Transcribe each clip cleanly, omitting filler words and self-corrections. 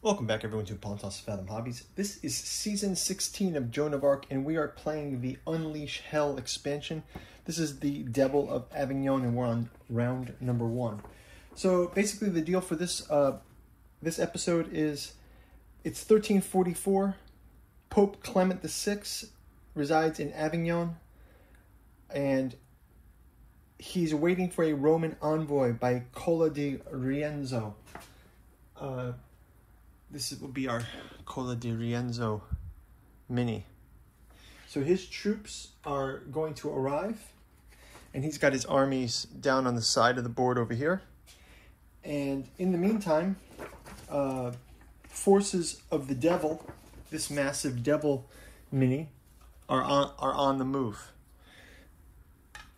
Welcome back everyone to Pontos Fathom Hobbies. This is Season 16 of Joan of Arc, and we are playing the Unleash Hell expansion. This is the Devil of Avingnon, and we're on round number 1. So basically the deal for this this episode is, it's 1344. Pope Clement VI resides in Avignon, and he's waiting for a Roman envoy by Cola di Rienzo. This will be our Cola di Rienzo mini. So his troops are going to arrive, and he's got his armies down on the side of the board over here. And in the meantime, forces of the devil, this massive devil mini, are on the move.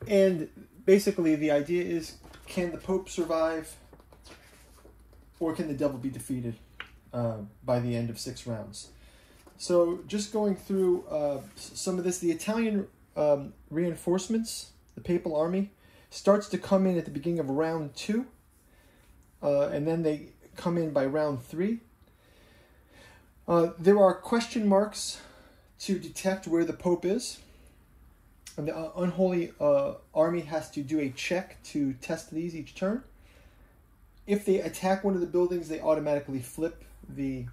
And basically the idea is, can the Pope survive, or can the devil be defeated by the end of 6 rounds? So just going through some of this, the Italian reinforcements, the Papal Army, starts to come in at the beginning of round 2, and then they come in by round 3. There are question marks to detect where the Pope is, and the Unholy Army has to do a check to test these each turn. If they attack one of the buildings, they automatically flip the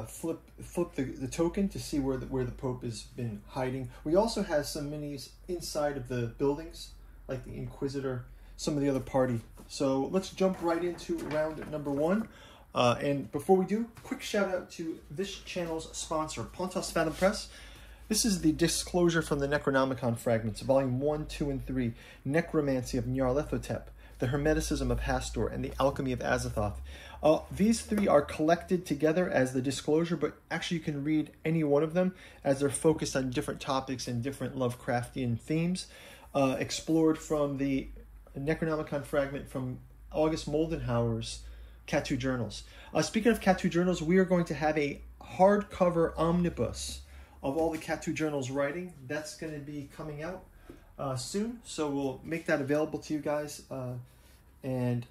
flip the token to see where the Pope has been hiding. We also have some minis inside of the buildings, like the Inquisitor, some of the other party. So let's jump right into round number 1. And before we do, quick shout out to this channel's sponsor, Pontos Fathom Press. This is the disclosure from the Necronomicon fragments, volume 1, 2, and 3, Necromancy of Nyarlathotep, the Hermeticism of Hastur, and the Alchemy of Azathoth. These 3 are collected together as the disclosure, but actually you can read any one of them as they're focused on different topics and different Lovecraftian themes, explored from the Necronomicon fragment from August Moldenhauer's Catu Journals. Speaking of Catu Journals, we are going to have a hardcover omnibus of all the Catu Journals writing. That's going to be coming out soon, so we'll make that available to you guys, and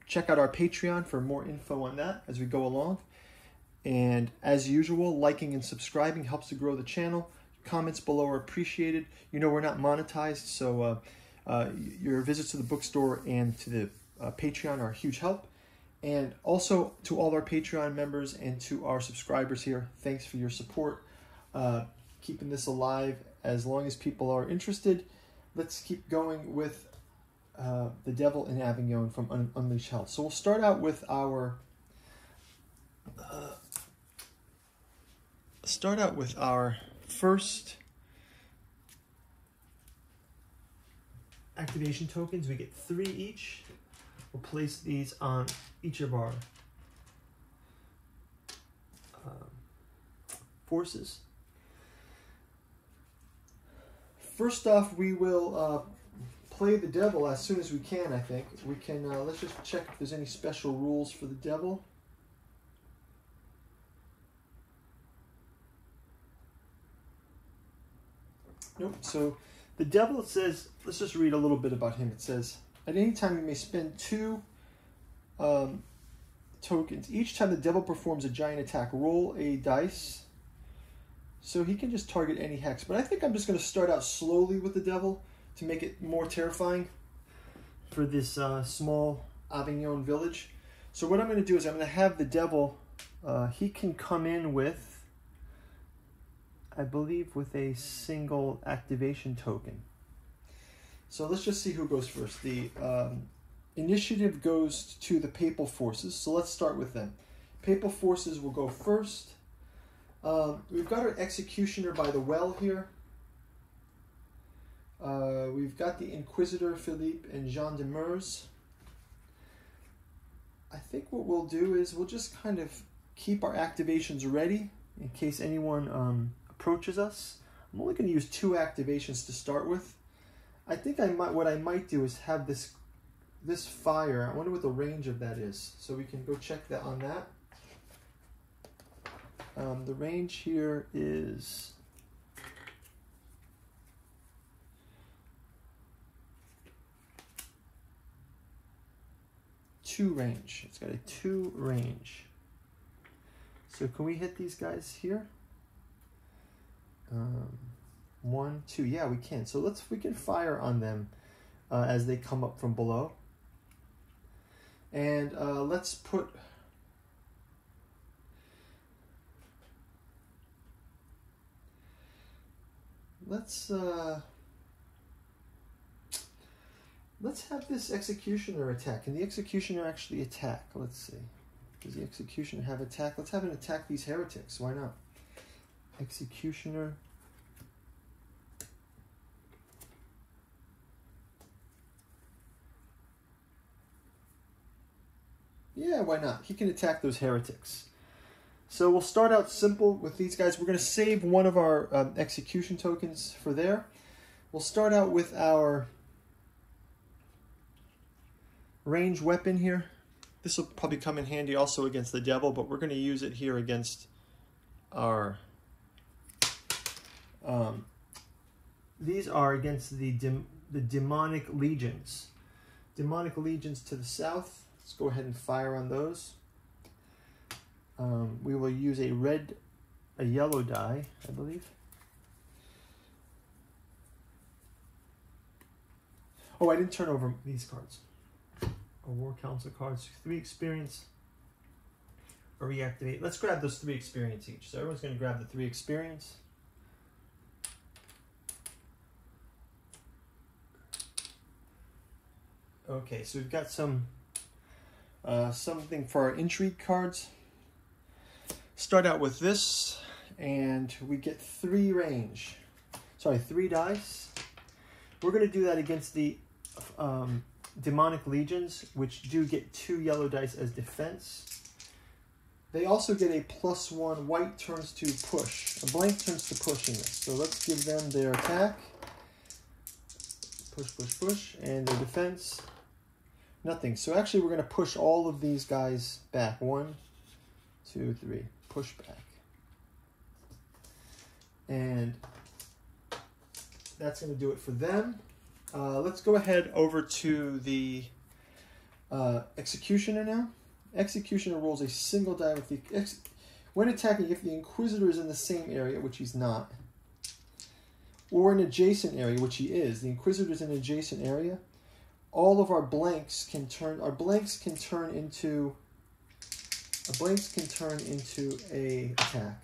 check out our Patreon for more info on that as we go along. And as usual, liking and subscribing helps to grow the channel. Comments below are appreciated. You know we're not monetized, so your visits to the bookstore and to the Patreon are a huge help. And also to all our Patreon members and to our subscribers here, thanks for your support. Keeping this alive as long as people are interested. Let's keep going with the Devil in Avignon from Unleash Hell. So we'll start out with our first activation tokens. We get 3 each. We'll place these on each of our forces. First off, we will play the devil as soon as we can, I think. We can, let's just check if there's any special rules for the devil. Nope. So the devil, it says, let's just read a little bit about him. It says, at any time you may spend 2 tokens. Each time the devil performs a giant attack, roll a dice. So he can just target any hex. But I think I'm just going to start out slowly with the devil to make it more terrifying for this small Avignon village. So what I'm going to do is I'm going to have the devil, he can come in with, I believe, with a single activation token. So let's just see who goes first. The initiative goes to the Papal forces. So let's start with them. Papal forces will go first. We've got our Executioner by the well here. We've got the Inquisitor Philippe and Jean de Meurs. I think what we'll do is we'll just kind of keep our activations ready in case anyone approaches us. I'm only going to use 2 activations to start with. I think what I might do is have this fire. I wonder what the range of that is, so we can go check that on that. The range here is 2 range. It's got a 2 range. So can we hit these guys here? 1, 2. Yeah, we can. So we can fire on them as they come up from below. And let's put... Let's have this executioner attack. Can the executioner actually attack? Let's see. Does the executioner have attack? Let's have him attack these heretics. Why not? Executioner. Yeah, why not? He can attack those heretics. So we'll start out simple with these guys. We're going to save one of our execution tokens for there. We'll start out with our range weapon here. This will probably come in handy also against the devil, but we're going to use it here against our... these are against the demonic legions. Demonic legions to the south. Let's go ahead and fire on those. We will use a yellow die, I believe. Oh, I didn't turn over these cards. War Council cards, 3 experience. Or reactivate. Let's grab those 3 experience each. So everyone's going to grab the 3 experience. Okay, so we've got some something for our intrigue cards. Start out with this, and we get 3 range. Sorry, 3 dice. We're going to do that against the demonic legions, which do get 2 yellow dice as defense. They also get a +1. White turns to push. A blank turns to push in this. So let's give them their attack. Push, push, push. And their defense. Nothing. So actually we're going to push all of these guys back. 1, 2, 3. Push back. And that's going to do it for them. Let's go ahead over to the Executioner now. Executioner rolls a single die with the... when attacking, if the Inquisitor is in the same area, which he's not, or an adjacent area, which he is, the Inquisitor is in an adjacent area, all of our blanks can turn... Our blanks can turn into... blanks can turn into a attack.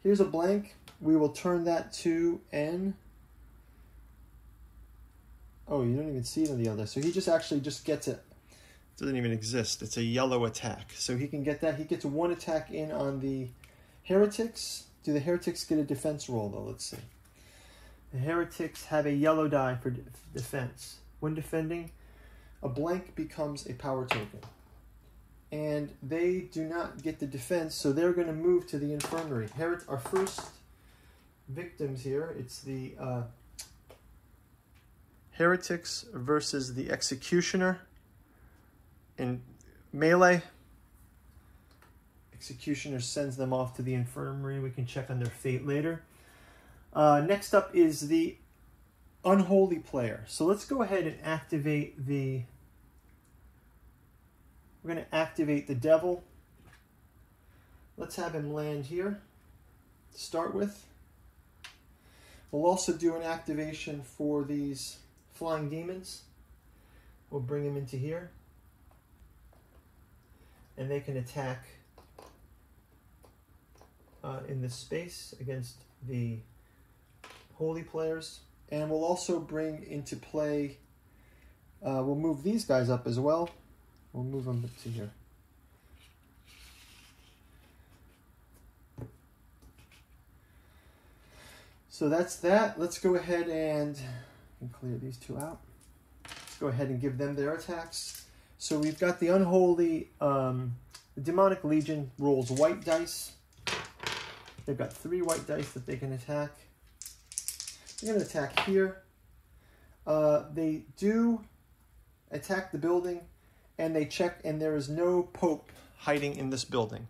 Here's a blank. We will turn that to an... Oh, you don't even see it on the other. So he just actually just gets it. It doesn't even exist. It's a yellow attack. So he can get that. He gets 1 attack in on the heretics. Do the heretics get a defense roll, though? Let's see. The heretics have a yellow die for defense. When defending, a blank becomes a power token. And they do not get the defense, so they're going to move to the infirmary. Our first victims here, it's the... heretics versus the executioner in melee. Executioner sends them off to the infirmary. We can check on their fate later. Next up is the unholy player. So let's go ahead and activate the... We're going to activate the devil. Let's have him land here to start with. We'll also do an activation for these flying demons. We'll bring them into here. And they can attack in this space against the holy players. And we'll also bring into play, we'll move these guys up as well. We'll move them to here. So that's that. Let's go ahead and clear these 2 out. Let's go ahead and give them their attacks. So we've got the unholy, the demonic legion rolls white dice. They've got 3 white dice that they can attack. They're going to attack here. They do attack the building, and they check, and there is no pope hiding in this building.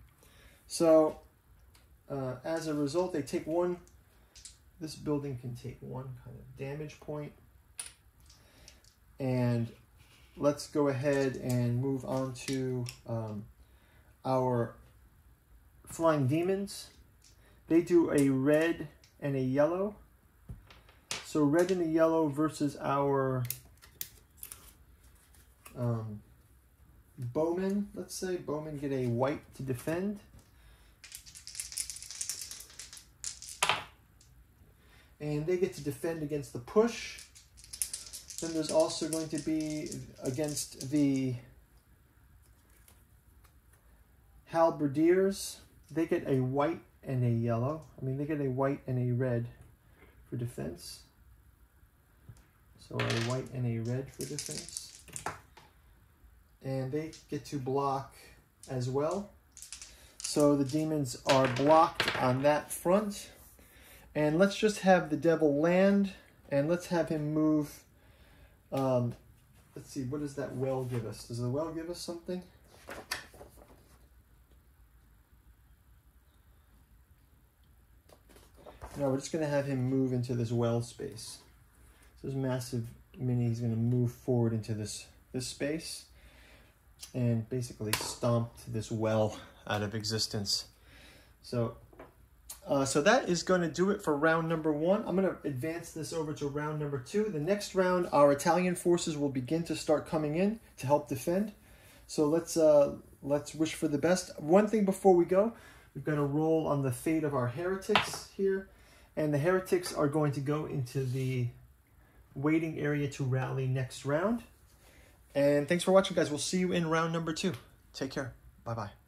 So as a result, they take 1. This building can take 1 kind of damage point. And let's go ahead and move on to our flying demons. They do a red and a yellow. So red and a yellow versus our bowmen. Let's say bowmen get a white to defend. And they get to defend against the push. Then there's also going to be against the halberdiers. They get a white and a yellow. I mean, they get a white and a red for defense. So a white and a red for defense. And they get to block as well. So the demons are blocked on that front. And let's just have the devil land, and let's have him move. Let's see, what does that well give us? Does the well give us something? No, we're just going to have him move into this well space. So this massive mini, he's going to move forward into this space and basically stomp this well out of existence. So that is going to do it for round number 1. I'm going to advance this over to round number 2. The next round, our Italian forces will begin to start coming in to help defend. So let's wish for the best. One thing before we go, we've got to roll on the fate of our heretics here. And the heretics are going to go into the waiting area to rally next round. And thanks for watching, guys. We'll see you in round number 2. Take care. Bye-bye.